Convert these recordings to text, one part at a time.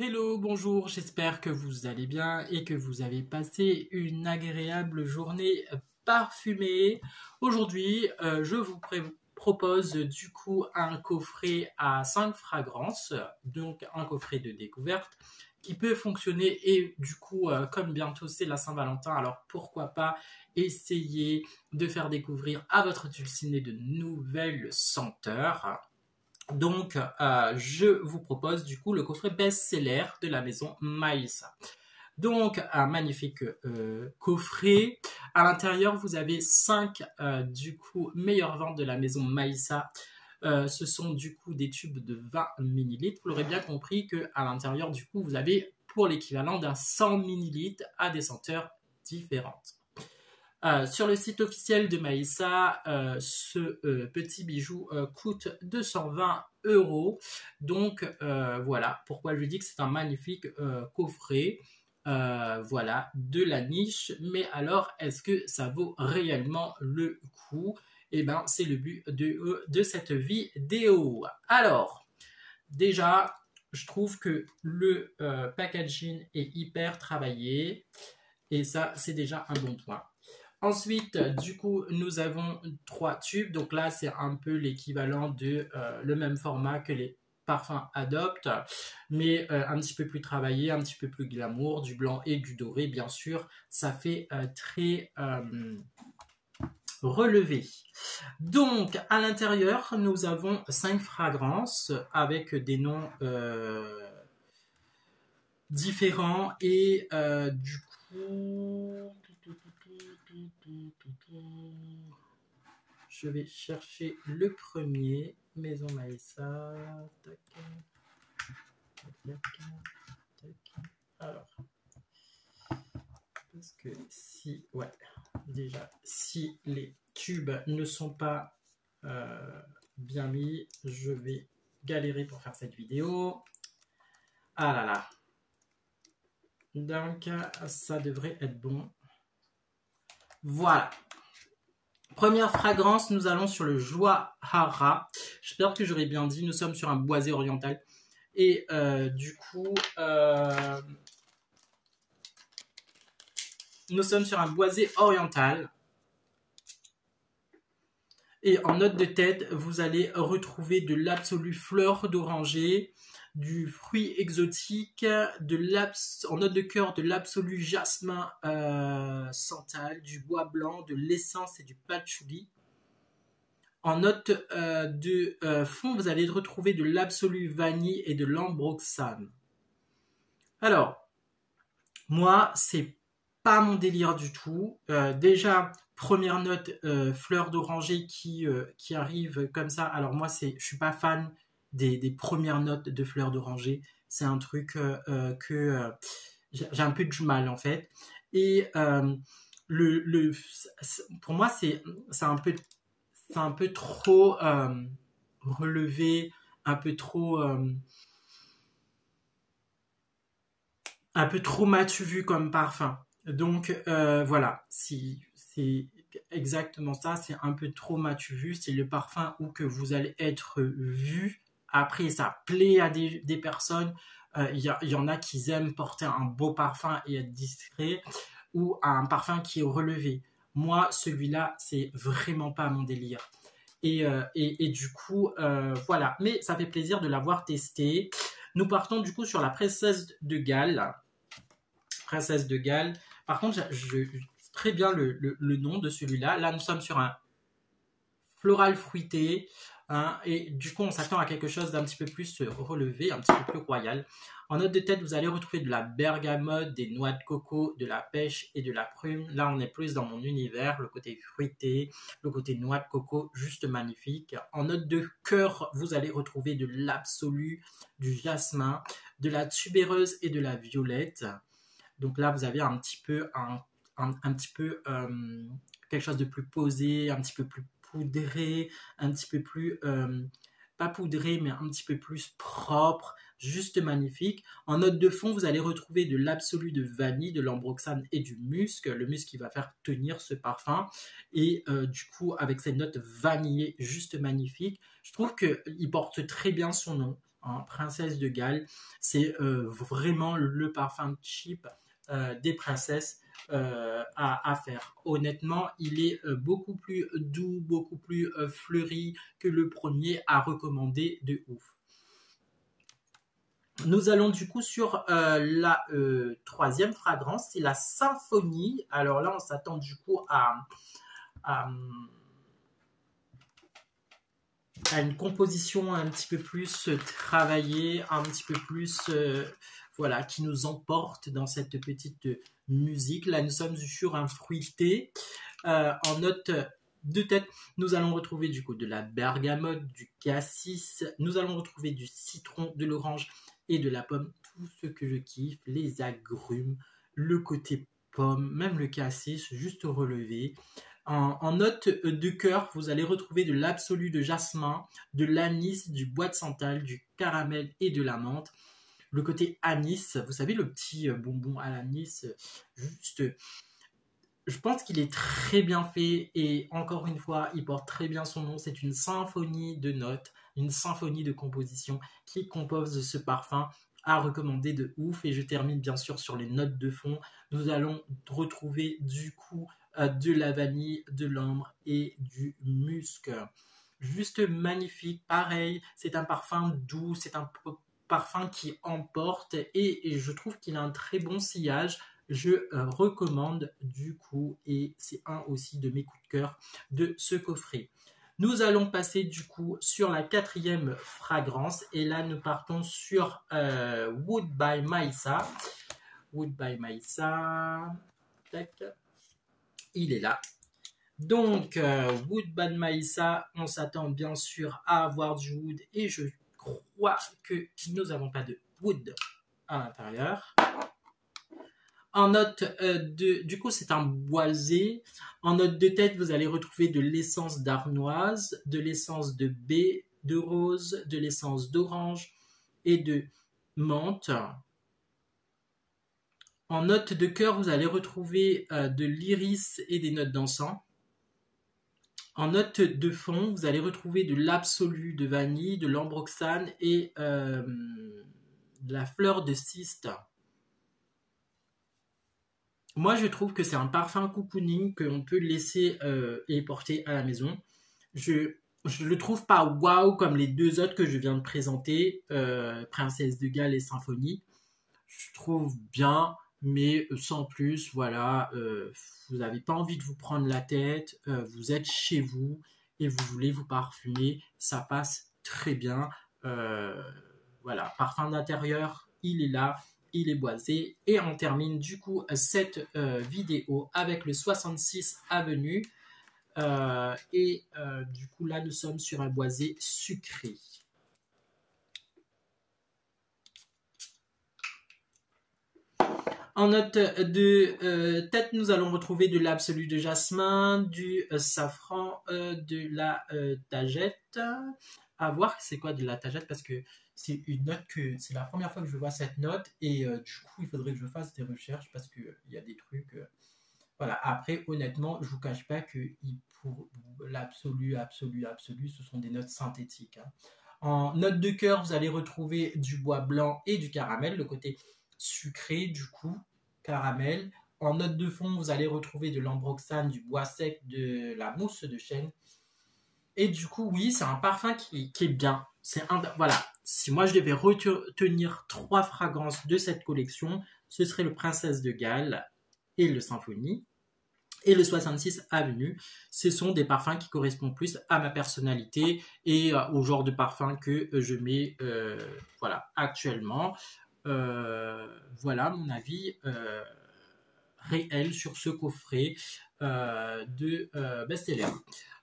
Hello, bonjour, j'espère que vous allez bien et que vous avez passé une agréable journée parfumée. Aujourd'hui, je vous propose du coup un coffret à 5 fragrances, donc un coffret de découverte qui peut fonctionner et du coup, comme bientôt c'est la Saint-Valentin, alors pourquoi pas essayer de faire découvrir à votre dulcinée de nouvelles senteurs. Donc, je vous propose du coup le coffret best-seller de la maison Maïssa. Donc, un magnifique coffret. À l'intérieur, vous avez 5 du coup meilleures ventes de la maison Maïssa. Ce sont du coup des tubes de 20 millilitres. Vous l'aurez bien compris qu'à l'intérieur, du coup, vous avez pour l'équivalent d'un 100 millilitres à des senteurs différentes. Sur le site officiel de Maïssa, ce petit bijou coûte 220 €. Donc voilà pourquoi je dis que c'est un magnifique coffret. Voilà, de la niche. Mais alors, est-ce que ça vaut réellement le coup? Eh bien, c'est le but de cette vidéo. Alors, déjà, je trouve que le packaging est hyper travaillé. Et ça, c'est déjà un bon point. Ensuite, du coup, nous avons 3 tubes. Donc là, c'est un peu l'équivalent de le même format que les parfums Adopt, mais un petit peu plus travaillé, un petit peu plus glamour, du blanc et du doré, bien sûr. Ça fait très relevé. Donc, à l'intérieur, nous avons 5 fragrances avec des noms différents et du coup... Je vais chercher le premier, Maison Maïssa. Tac, tac, tac. Alors, parce que si, ouais, déjà, si les tubes ne sont pas bien mis, je vais galérer pour faire cette vidéo. Ah là là. Donc, ça devrait être bon. Voilà. Première fragrance, nous allons sur le Joie Hara. J'espère que j'aurais bien dit. Nous sommes sur un boisé oriental. Et du coup, nous sommes sur un boisé oriental. Et en note de tête, vous allez retrouver de l'absolu fleur d'oranger, du fruit exotique, en note de cœur de l'absolu jasmin santal, du bois blanc, de l'essence et du patchouli. En note de fond, vous allez retrouver de l'absolu vanille et de l'ambroxane. Alors, moi, c'est pas mon délire du tout. Déjà, première note, fleur d'oranger qui arrive comme ça. Alors moi, je suis pas fan des premières notes de fleur d'oranger. C'est un truc que j'ai un peu du mal en fait. Et pour moi, c'est un peu trop relevé, un peu trop m'as-tu vu comme parfum. Donc voilà, si c'est exactement ça, c'est un peu trop m'as-tu vu, c'est le parfum où que vous allez être vu. Après, ça plaît à des personnes. Y en a qui aiment porter un beau parfum et être discret, ou un parfum qui est relevé. Moi, celui-là, c'est vraiment pas mon délire. Et du coup, voilà. Mais ça fait plaisir de l'avoir testé. Nous partons du coup sur la princesse de Galles. Princesse de Galles. Par contre, très bien le nom de celui-là. Là, nous sommes sur un floral fruité. Hein, et du coup, on s'attend à quelque chose d'un petit peu plus relevé, un petit peu plus royal. En note de tête, vous allez retrouver de la bergamote, des noix de coco, de la pêche et de la prune. Là, on est plus dans mon univers, le côté fruité, le côté noix de coco, juste magnifique. En note de cœur, vous allez retrouver de l'absolu, du jasmin, de la tubéreuse et de la violette. Donc là, vous avez un petit peu quelque chose de plus posé, un petit peu plus poudré, un petit peu plus, pas poudré, mais un petit peu plus propre, juste magnifique. En note de fond, vous allez retrouver de l'absolu de vanille, de l'ambroxane et du musc, le musc qui va faire tenir ce parfum. Et du coup, avec cette note vanillée juste magnifique, je trouve qu'il porte très bien son nom. hein, Princesse de Galles. C'est vraiment le parfum cheap des princesses à faire. Honnêtement, il est beaucoup plus doux, beaucoup plus fleuri que le premier, à recommander de ouf. Nous allons du coup sur la troisième fragrance, c'est la Symphonie. Alors là, on s'attend du coup à une composition un petit peu plus travaillée, un petit peu plus voilà, qui nous emporte dans cette petite musique. Là, nous sommes sur un fruité. En note de tête, nous allons retrouver du coup de la bergamote, du cassis, nous allons retrouver du citron, de l'orange et de la pomme. Tout ce que je kiffe, les agrumes, le côté pomme, même le cassis, juste relevé. En note de cœur, vous allez retrouver de l'absolu de jasmin, de l'anis, du bois de santal, du caramel et de la menthe. Le côté anis, vous savez, le petit bonbon à l'anis, juste, je pense qu'il est très bien fait et encore une fois, il porte très bien son nom. C'est une symphonie de notes, une symphonie de composition qui compose ce parfum à recommander de ouf. Et je termine bien sûr sur les notes de fond. Nous allons retrouver du coup de la vanille, de l'ambre et du musc. Juste magnifique, pareil, c'est un parfum doux, c'est un parfum qui emporte et je trouve qu'il a un très bon sillage. Je recommande du coup et c'est un aussi de mes coups de cœur de ce coffret. Nous allons passer du coup sur la quatrième fragrance et là nous partons sur Wood by Maïssa. Wood by Maïssa, tac, il est là. Donc Wood by Maïssa, on s'attend bien sûr à avoir du wood et je crois que nous n'avons pas de wood à l'intérieur. En note du coup, c'est un boisé. En note de tête, vous allez retrouver de l'essence d'arnoise, de l'essence de baie, de rose, de l'essence d'orange et de menthe. En note de cœur, vous allez retrouver de l'iris et des notes d'encens. En note de fond, vous allez retrouver de l'absolu de vanille, de l'ambroxane et de la fleur de cyste. Moi, je trouve que c'est un parfum cocooning qu'on peut laisser et porter à la maison. Je le trouve pas waouh comme les deux autres que je viens de présenter, Princesse de Galles et Symphonie. Je trouve bien, mais sans plus. Voilà, vous n'avez pas envie de vous prendre la tête. Vous êtes chez vous et vous voulez vous parfumer. Ça passe très bien. Voilà, parfum d'intérieur, il est là. Il est boisé et on termine du coup cette vidéo avec le 66 Avenue du coup là nous sommes sur un boisé sucré. En note de tête, nous allons retrouver de l'absolu de jasmin, du safran, de la tagette. À voir c'est quoi de la tagette parce que c'est une note que c'est la première fois que je vois cette note et du coup il faudrait que je fasse des recherches parce qu'il y a des trucs. Voilà. Après, honnêtement, je vous cache pas que pour l'absolu, ce sont des notes synthétiques. Hein. En note de cœur, vous allez retrouver du bois blanc et du caramel, le côté sucré du coup, caramel. En note de fond, vous allez retrouver de l'ambroxane, du bois sec, de la mousse de chêne. Et du coup, oui, c'est un parfum qui est bien. Voilà, si moi je devais retenir 3 fragrances de cette collection, ce serait le Princesse de Galles et le Symphonie. Et le 66 Avenue, ce sont des parfums qui correspondent plus à ma personnalité et au genre de parfum que je mets voilà, actuellement. Voilà mon avis réel sur ce coffret de best-seller.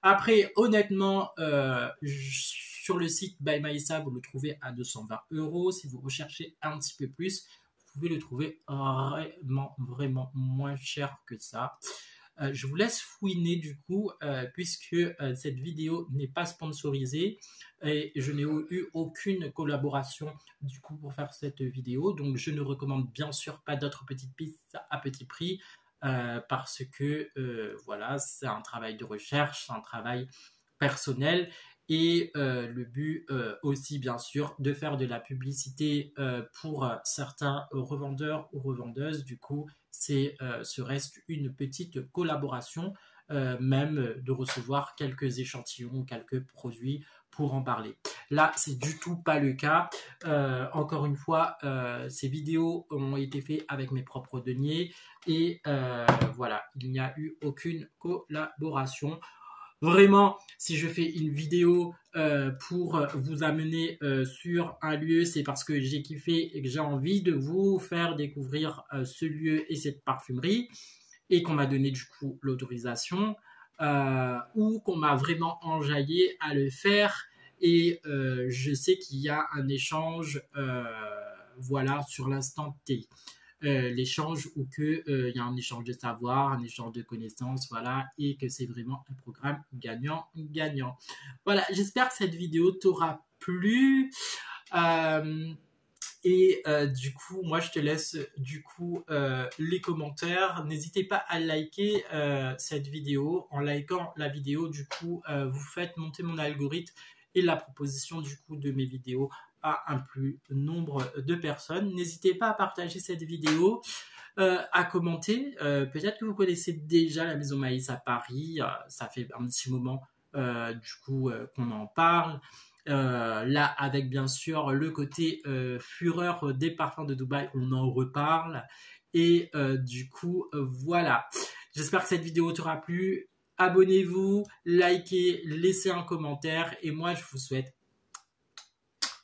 Après, honnêtement, sur le site By Maïssa, vous le trouvez à 220 €. Si vous recherchez un petit peu plus, vous pouvez le trouver vraiment moins cher que ça. Je vous laisse fouiner du coup, puisque cette vidéo n'est pas sponsorisée et je n'ai eu aucune collaboration du coup pour faire cette vidéo. Donc je ne recommande bien sûr pas d'autres petites pistes à petit prix parce que voilà, c'est un travail de recherche, c'est un travail personnel Et le but aussi, bien sûr, de faire de la publicité pour certains revendeurs ou revendeuses. Du coup, ce reste une petite collaboration, même de recevoir quelques échantillons, quelques produits pour en parler. Là, c'est du tout pas le cas. Encore une fois, ces vidéos ont été faites avec mes propres deniers et voilà, il n'y a eu aucune collaboration. Vraiment, si je fais une vidéo pour vous amener sur un lieu, c'est parce que j'ai kiffé et que j'ai envie de vous faire découvrir ce lieu et cette parfumerie et qu'on m'a donné du coup l'autorisation ou qu'on m'a vraiment enjaillé à le faire et je sais qu'il y a un échange voilà, sur l'instant T. L'échange ou que il y a un échange de savoir, un échange de connaissances, voilà, et que c'est vraiment un programme gagnant-gagnant. Voilà, j'espère que cette vidéo t'aura plu. Du coup, moi, je te laisse du coup les commentaires. N'hésitez pas à liker cette vidéo. En likant la vidéo, du coup, vous faites monter mon algorithme et la proposition du coup de mes vidéos à un plus nombre de personnes. N'hésitez pas à partager cette vidéo, à commenter. Peut-être que vous connaissez déjà la Maison Maïs à Paris. Ça fait un petit moment du coup qu'on en parle. Là, avec bien sûr le côté fureur des parfums de Dubaï, on en reparle. Et du coup, voilà. J'espère que cette vidéo t'aura plu. Abonnez-vous, likez, laissez un commentaire. Et moi, je vous souhaite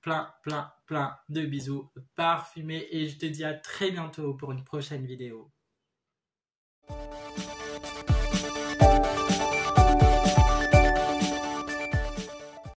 plein de bisous parfumés. Et je te dis à très bientôt pour une prochaine vidéo.